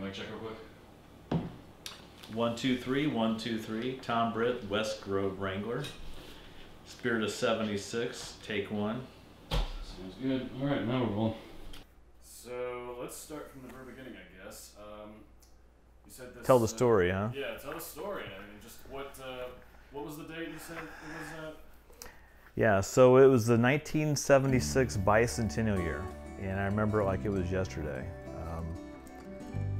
mic check real quick. 1, 2, 3, 1, 2, 3. Tom Britt, West Grove Wrangler. Spirit of 76, take 1. Sounds good. All right, now we're rolling. So let's start from the very beginning, I guess. You said this. Tell the story, huh? Yeah, tell the story. I mean, just what was the date you said it was? Yeah, so it was the 1976 bicentennial year, and I remember it like it was yesterday.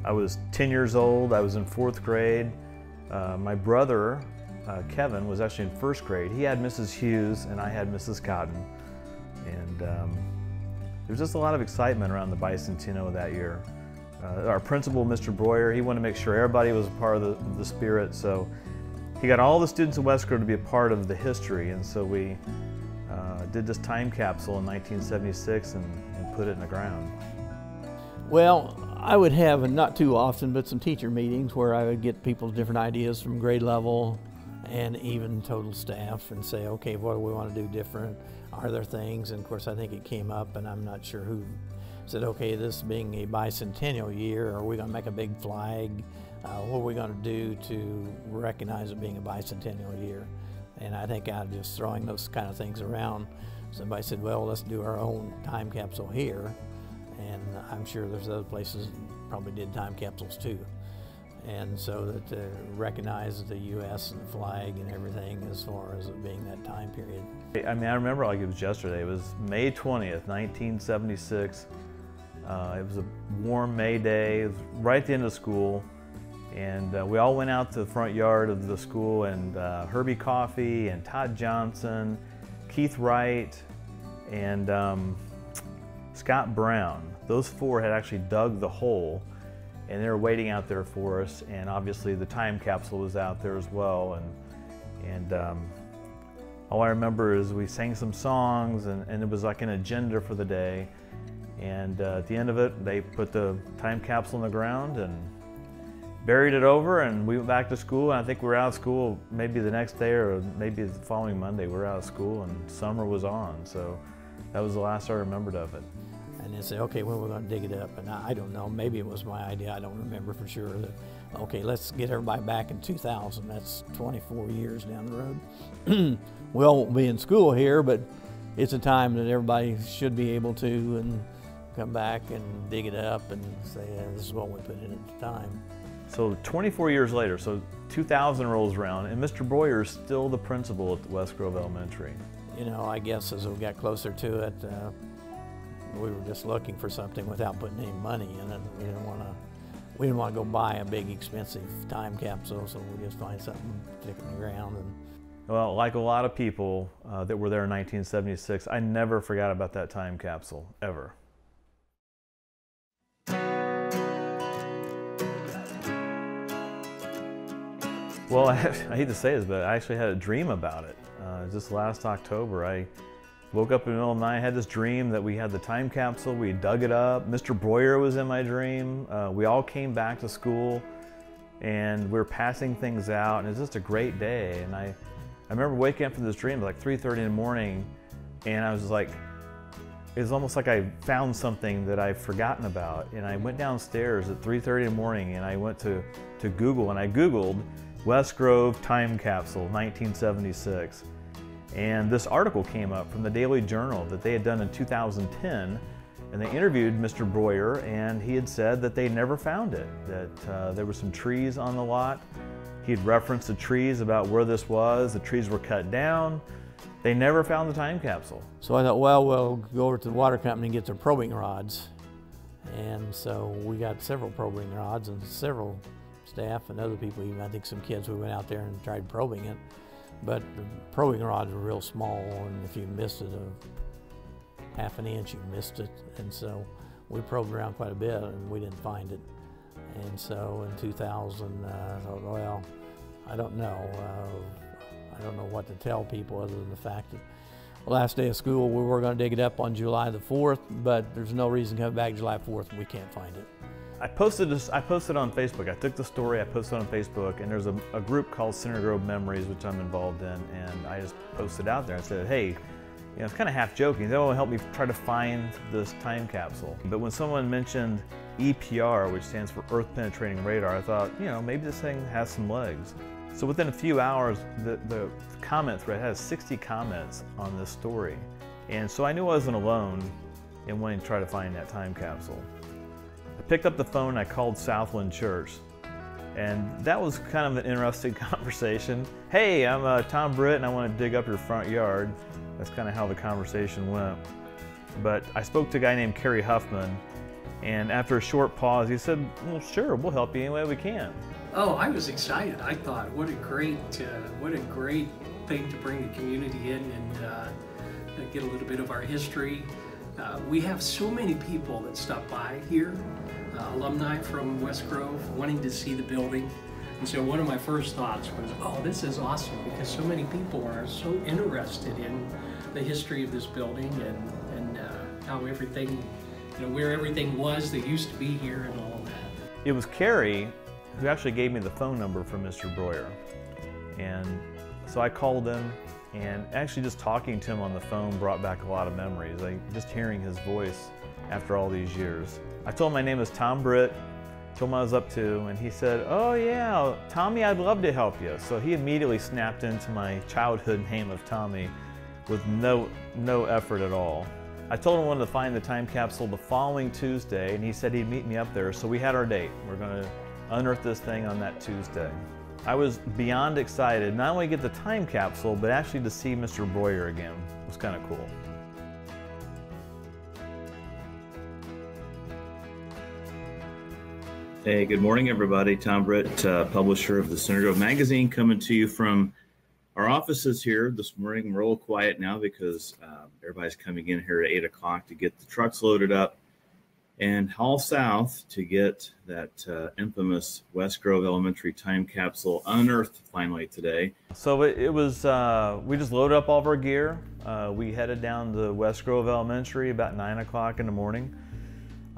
I was 10 years old. I was in 4th grade. My brother, Kevin, was actually in 1st grade. He had Mrs. Hughes, and I had Mrs. Cotton. And there was just a lot of excitement around the bicentennial of that year. Our principal, Mr. Breuer, he wanted to make sure everybody was a part of the spirit, so he got all the students of West Grove to be a part of the history, and so we did this time capsule in 1976 and put it in the ground. Well, I would have, and not too often, but some teacher meetings where I would get people's different ideas from grade level and even total staff and say, okay, what do we want to do different? Are there things? And of course, I think it came up, and I'm not sure who said, okay, this being a bicentennial year, are we going to make a big flag? What are we going to do to recognize it being a bicentennial year? And I think out of just throwing those kind of things around, somebody said, well, let's do our own time capsule here. And I'm sure there's other places that probably did time capsules too. And so that to recognize the U.S. and the flag and everything as far as it being that time period. I mean, I remember like it was yesterday. It was May 20th, 1976. It was a warm May day. It was right at the end of school. And we all went out to the front yard of the school, and Herbie Coffey and Todd Johnson, Keith Wright, and Scott Brown. Those 4 had actually dug the hole, and they were waiting out there for us, and obviously the time capsule was out there as well. And all I remember is we sang some songs, and it was like an agenda for the day. And at the end of it, they put the time capsule in the ground and buried it over, and we went back to school. And I think we were out of school maybe the next day or maybe the following Monday. We were out of school and summer was on, so that was the last I remembered of it. And they say, okay, when we're going to dig it up, and I don't know, maybe it was my idea, I don't remember for sure. That, okay, let's get everybody back in 2000, that's 24 years down the road. We all won't be in school here, but it's a time that everybody should be able to and come back and dig it up and say, yeah, this is what we put in at the time. So 24 years later, so 2000 rolls around, and Mr. Breuer is still the principal at West Grove Elementary. You know, I guess as we got closer to it, we were just looking for something without putting any money in it. We didn't want to go buy a big expensive time capsule, so we just find something, stick it in the ground. And well, like a lot of people that were there in 1976, I never forgot about that time capsule, ever. Well, I hate to say this, but I actually had a dream about it. Just last October, I woke up in the middle of the night, had this dream that we had the time capsule, we dug it up. Mr. Breuer was in my dream. We all came back to school, and we were passing things out, and it was just a great day. And I remember waking up from this dream at like 3:30 in the morning, and I was like, it was almost like I found something that I've forgotten about. And I went downstairs at 3:30 in the morning, and I went to Google, and I Googled West Grove time capsule 1976. And this article came up from the Daily Journal that they had done in 2010, and they interviewed Mr. Breuer, and he had said that they never found it, that there were some trees on the lot. He had referenced the trees about where this was. The trees were cut down. They never found the time capsule. so I thought, well, we'll go over to the water company and get their probing rods. And so we got several probing rods and several staff and other people, even I think some kids, we went out there and tried probing it. But the probing rods were real small, and if you missed it a half an inch, you missed it. And so we probed around quite a bit, and we didn't find it. And so in 2000, I thought, well, I don't know. I don't know what to tell people other than the fact that the last day of school, we were going to dig it up on July the 4th, but there's no reason to come back July 4th and we can't find it. I posted on Facebook. I took the story, I posted it on Facebook, and there's a group called Center Grove Memories, which I'm involved in, and I just posted out there and said, hey, you know, it's kind of half joking, that will help me try to find this time capsule. But when someone mentioned EPR, which stands for Earth Penetrating Radar, I thought, you know, maybe this thing has some legs. So within a few hours, the comment thread has 60 comments on this story. And so I knew I wasn't alone in wanting to try to find that time capsule. I picked up the phone, I called Southland Church. And that was kind of an interesting conversation. Hey, I'm Tom Britt and I want to dig up your front yard. That's kind of how the conversation went. But I spoke to a guy named Kerry Huffman, and after a short pause, he said, well, sure, we'll help you any way we can. Oh, I was excited. I thought, what a great thing to bring the community in and get a little bit of our history. We have so many people that stop by here, alumni from West Grove, wanting to see the building. And so one of my first thoughts was, oh, this is awesome, because so many people are so interested in the history of this building and how everything, you know, where everything was that used to be here and all that. It was Kerry who actually gave me the phone number from Mr. Breuer. And so I called him, and actually just talking to him on the phone brought back a lot of memories. Just hearing his voice after all these years. I told him my name is Tom Britt, told him I was up to, and he said, oh yeah, Tommy, I'd love to help you. So he immediately snapped into my childhood name of Tommy with no effort at all. I told him I wanted to find the time capsule the following Tuesday, and he said he'd meet me up there, so we had our date. We're going to unearth this thing on that Tuesday. I was beyond excited, not only to get the time capsule, but actually to see Mr. Breuer again. It was kind of cool. Hey, good morning, everybody. Tom Britt, publisher of the Center Grove Magazine, coming to you from our offices here this morning. We're a little quiet now because everybody's coming in here at 8 o'clock to get the trucks loaded up and haul south to get that infamous West Grove Elementary time capsule unearthed finally today. So it was, we just loaded up all of our gear. We headed down to West Grove Elementary about 9 o'clock in the morning.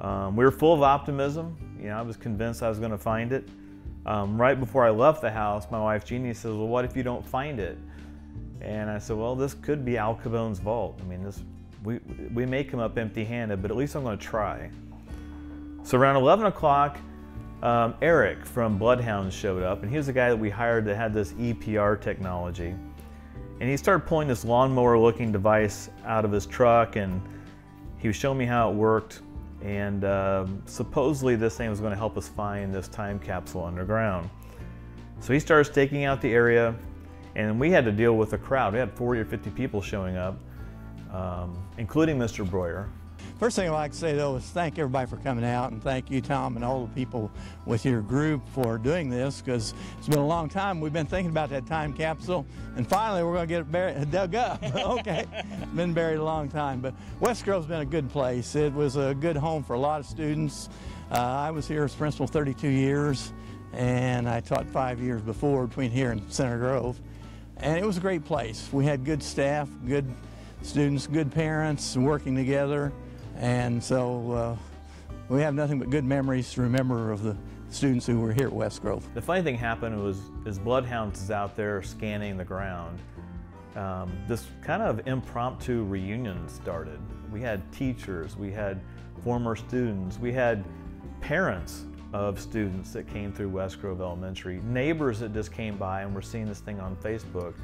We were full of optimism. You know, I was convinced I was going to find it. Right before I left the house, my wife Jeannie says, well, what if you don't find it? And I said, well, this could be Al Capone's vault. I mean, we may come up empty-handed, but at least I'm going to try. So around 11 o'clock, Eric from Bloodhounds showed up, and he was the guy that we hired that had this EPR technology. And he started pulling this lawnmower-looking device out of his truck, and he was showing me how it worked. And supposedly this thing was going to help us find this time capsule underground. So he started staking out the area, and we had to deal with a crowd. We had 40 or 50 people showing up, including Mr. Breuer. First thing I'd like to say, though, is thank everybody for coming out, and thank you, Tom, and all the people with your group for doing this, because it's been a long time. We've been thinking about that time capsule, and finally we're going to get it dug up. Okay, it's been buried a long time, but West Grove's been a good place. It was a good home for a lot of students. I was here as principal 32 years, and I taught 5 years before between here and Center Grove, and it was a great place. We had good staff, good students, good parents working together. And so we have nothing but good memories to remember of the students who were here at West Grove. The funny thing happened was, as Bloodhounds is out there scanning the ground, this kind of impromptu reunion started. We had teachers, we had former students, we had parents of students that came through West Grove Elementary, neighbors that just came by and were seeing this thing on Facebook.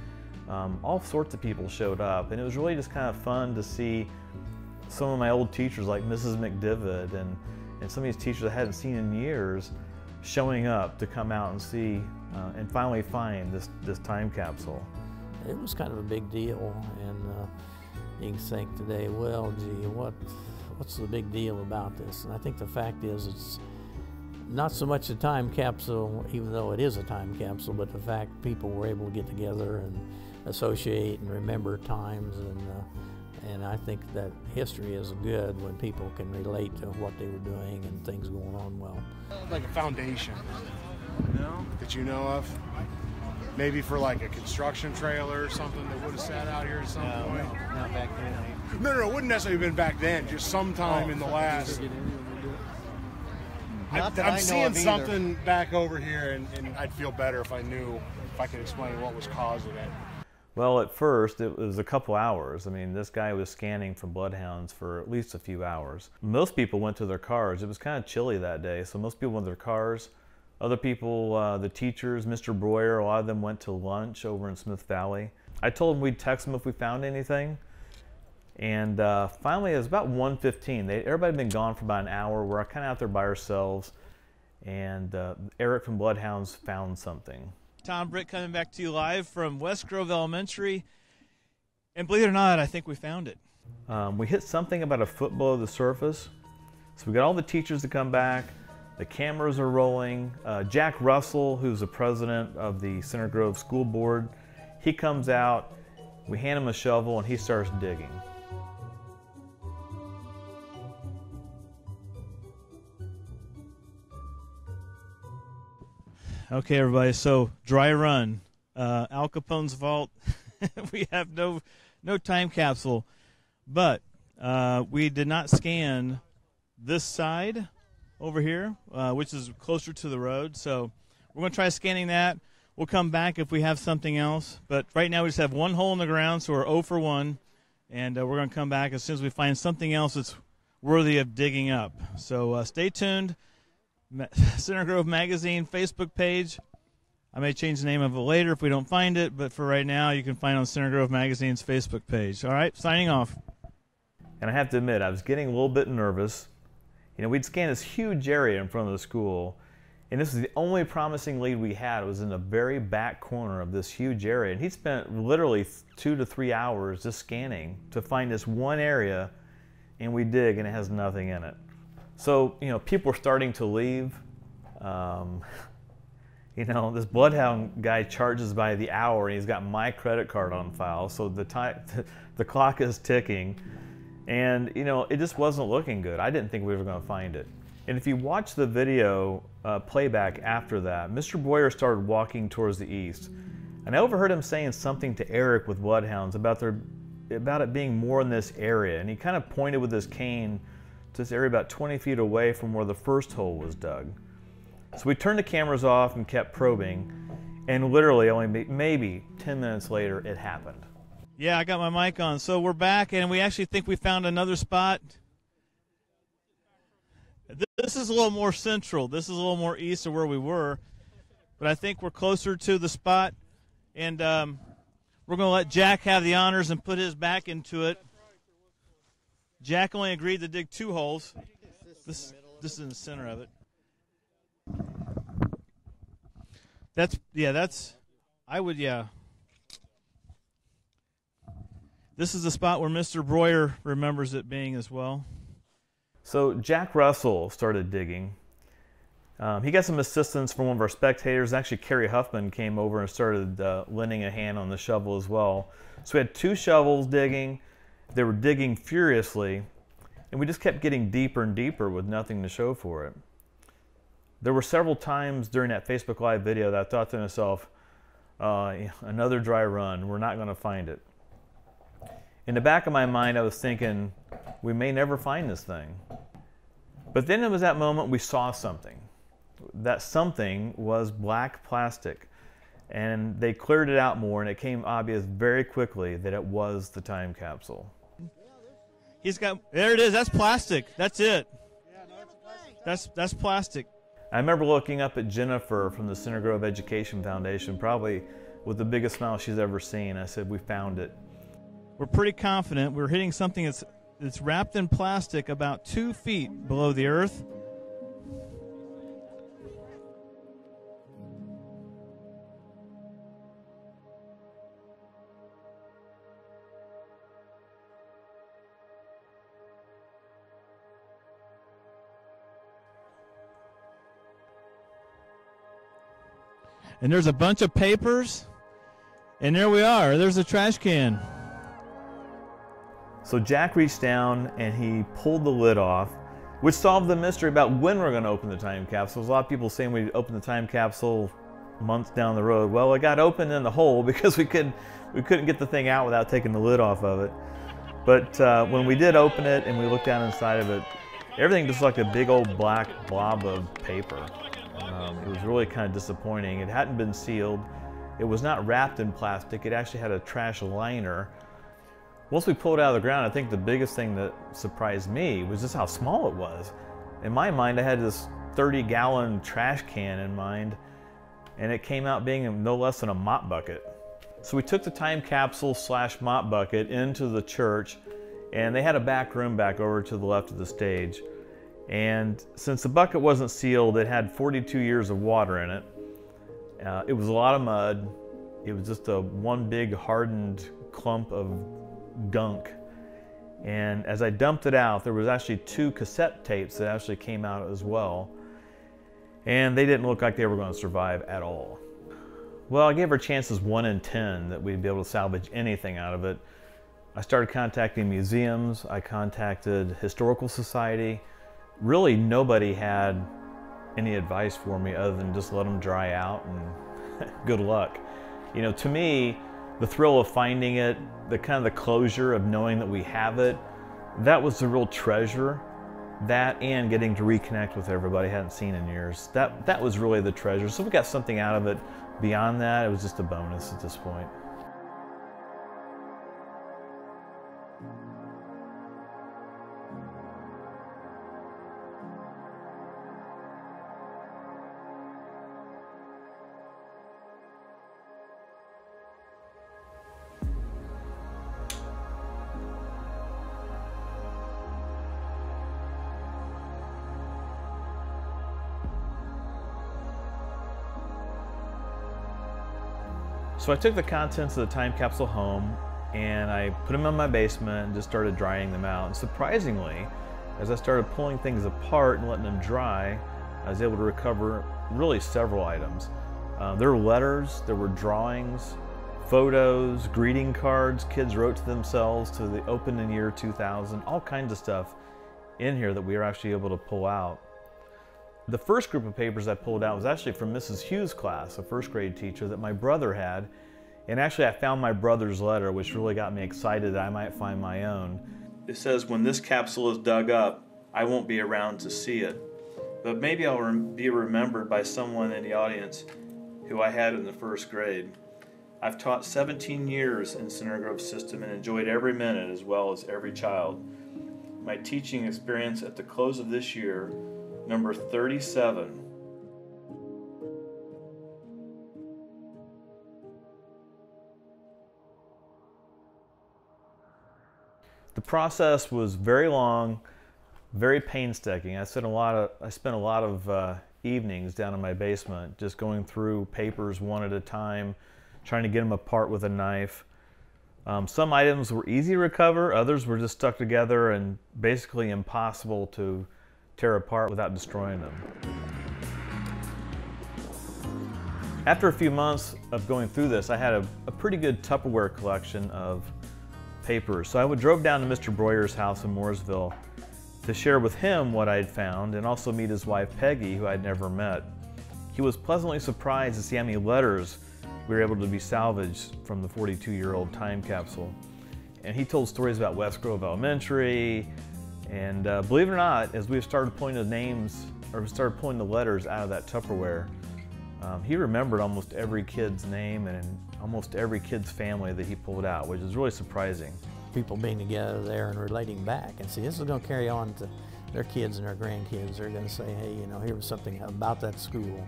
All sorts of people showed up, and it was really just kind of fun to see some of my old teachers like Mrs. McDivitt and some of these teachers I hadn't seen in years showing up to come out and see and finally find this time capsule. It was kind of a big deal, and you can think today, well, gee, what's the big deal about this? And I think the fact is it's not so much a time capsule, even though it is a time capsule, but the fact people were able to get together and associate and remember times, and I think that history is good when people can relate to what they were doing and things going on well. Like a foundation, that you know of? Maybe for like a construction trailer or something that would have sat out here at some point? Not back then. No, it wouldn't necessarily have been back then, just sometime in the last... I'm seeing something back over here, and I'd feel better if I knew, if I could explain what was causing it. Well, at first it was a couple hours. I mean, this guy was scanning for bloodhounds for at least a few hours. Most people went to their cars. It was kind of chilly that day, so most people went to their cars. Other people, the teachers, Mr. Breuer, a lot of them went to lunch over in Smith Valley. I told them we'd text them if we found anything. And finally, it was about 1:15. Everybody had been gone for about an hour. We're kind of out there by ourselves. And Eric from Bloodhounds found something. Tom Britt coming back to you live from West Grove Elementary. And believe it or not, I think we found it. We hit something about a foot below the surface. So we got all the teachers to come back. The cameras are rolling. Jack Russell, who's the president of the Center Grove School Board, he comes out. We hand him a shovel and he starts digging. Okay, everybody, so dry run. Al Capone's vault. We have no time capsule, but we did not scan this side over here, which is closer to the road. So we're going to try scanning that. We'll come back if we have something else. But right now we just have one hole in the ground, so we're 0 for 1. And we're going to come back as soon as we find something else that's worthy of digging up. So stay tuned. Center Grove Magazine Facebook page. I may change the name of it later if we don't find it, but for right now you can find it on Center Grove Magazine's Facebook page. All right, signing off. And I have to admit, I was getting a little bit nervous. You know, we'd scanned this huge area in front of the school, and this was the only promising lead we had. It was in the very back corner of this huge area, and he spent literally 2 to 3 hours just scanning to find this one area, and we dig, and it has nothing in it. So, you know, people are starting to leave. You know, this bloodhound guy charges by the hour, and he's got my credit card on file, so the clock is ticking. And, you know, it just wasn't looking good. I didn't think we were going to find it. And if you watch the video playback after that, Mr. Breuer started walking towards the east. And I overheard him saying something to Eric with bloodhounds about it being more in this area. And he kind of pointed with his cane to this area about 20 feet away from where the first hole was dug. So we turned the cameras off and kept probing, and literally only maybe 10 minutes later it happened. Yeah, I got my mic on. So we're back, and we actually think we found another spot. This is a little more central. This is a little more east of where we were, but I think we're closer to the spot, and we're going to let Jack have the honors and put his back into it. Jack only agreed to dig 2 holes. This is in the center of it. Yeah. This is the spot where Mr. Breuer remembers it being as well. So Jack Russell started digging. He got some assistance from one of our spectators. Actually, Kerry Huffman came over and started lending a hand on the shovel as well. So we had 2 shovels digging. They were digging furiously, and we just kept getting deeper and deeper with nothing to show for it. There were several times during that Facebook Live video that I thought to myself, another dry run, we're not going to find it. In the back of my mind, I was thinking, we may never find this thing. But then it was that moment we saw something. That something was black plastic. And they cleared it out more, and it came obvious very quickly that it was the time capsule. There it is, that's plastic, that's it. That's plastic. I remember looking up at Jennifer from the Center Grove Education Foundation, probably with the biggest smile she's ever seen. I said, we found it. We're pretty confident we're hitting something that's wrapped in plastic about 2 feet below the earth. And there's a bunch of papers, and there we are. There's a trash can. So Jack reached down and he pulled the lid off, which solved the mystery about when we're going to open the time capsule. There's a lot of people saying we open the time capsule months down the road. Well, it got open in the hole because we couldn't get the thing out without taking the lid off of it. But when we did open it and we looked down inside of it, everything just looked like a big old black blob of paper. It was really kind of disappointing. It hadn't been sealed. It was not wrapped in plastic, it actually had a trash liner. Once we pulled it out of the ground, I think the biggest thing that surprised me was just how small it was. In my mind, I had this 30-gallon trash can in mind, and it came out being no less than a mop bucket. So we took the time capsule / mop bucket into the church, and they had a back room back over to the left of the stage. And since the bucket wasn't sealed, it had 42 years of water in it. It was a lot of mud. It was just one big hardened clump of gunk. And as I dumped it out, there was actually 2 cassette tapes that actually came out as well. And they didn't look like they were going to survive at all. Well, I gave our chances 1 in 10 that we'd be able to salvage anything out of it. I started contacting museums. I contacted Historical Society. Really, nobody had any advice for me other than just let them dry out and good luck. You know, to me, the thrill of finding it, the kind of the closure of knowing that we have it, that was the real treasure. That and getting to reconnect with everybody I hadn't seen in years. That was really the treasure. So we got something out of it. Beyond that, it was just a bonus at this point. So I took the contents of the time capsule home and I put them in my basement and just started drying them out. And surprisingly, as I started pulling things apart and letting them dry, I was able to recover really several items. There were letters, there were drawings, photos, greeting cards kids wrote to themselves to the open in year 2000, all kinds of stuff in here that we were actually able to pull out. The first group of papers I pulled out was actually from Mrs. Hughes' class, a first grade teacher that my brother had. And actually I found my brother's letter, which really got me excited that I might find my own. It says, "When this capsule is dug up, I won't be around to see it. But maybe I'll be remembered by someone in the audience who I had in the first grade. I've taught 17 years in Center Grove system and enjoyed every minute as well as every child. My teaching experience at the close of this year, number 37. The process was very long, very painstaking. I spent a lot of evenings down in my basement just going through papers one at a time, trying to get them apart with a knife. Some items were easy to recover, others were just stuck together and basically impossible to tear apart without destroying them. After a few months of going through this, I had a pretty good Tupperware collection of papers. So I drove down to Mr. Breuer's house in Mooresville to share with him what I had found and also meet his wife Peggy, who I'd never met. He was pleasantly surprised to see how many letters we were able to be salvaged from the 42-year-old time capsule. And he told stories about West Grove Elementary, and believe it or not, as we started pulling the names, or started pulling the letters out of that Tupperware, he remembered almost every kid's name and almost every kid's family that he pulled out, which is really surprising. People being together there and relating back and see this is going to carry on to their kids and their grandkids. They're going to say, hey, you know, here was something about that school.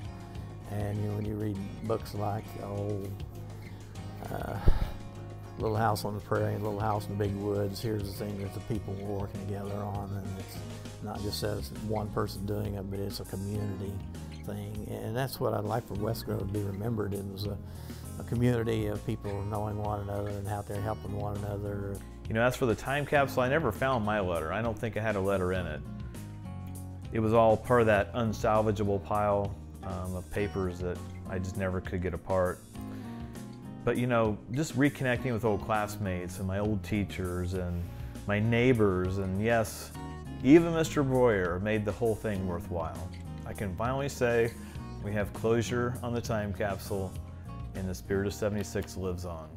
And you know, when you read books like, Little House on the Prairie and Little House in the Big Woods, here's the thing that the people were working together on, and it's not just as one person doing it, but it's a community thing. And that's what I'd like for West Grove to be remembered. It was a community of people knowing one another and out there helping one another. You know, as for the time capsule, I never found my letter. I don't think I had a letter in it. It was all part of that unsalvageable pile of papers that I just never could get apart. But you know, just reconnecting with old classmates and my old teachers and my neighbors, and yes, even Mr. Breuer made the whole thing worthwhile. I can finally say we have closure on the time capsule and the spirit of '76 lives on.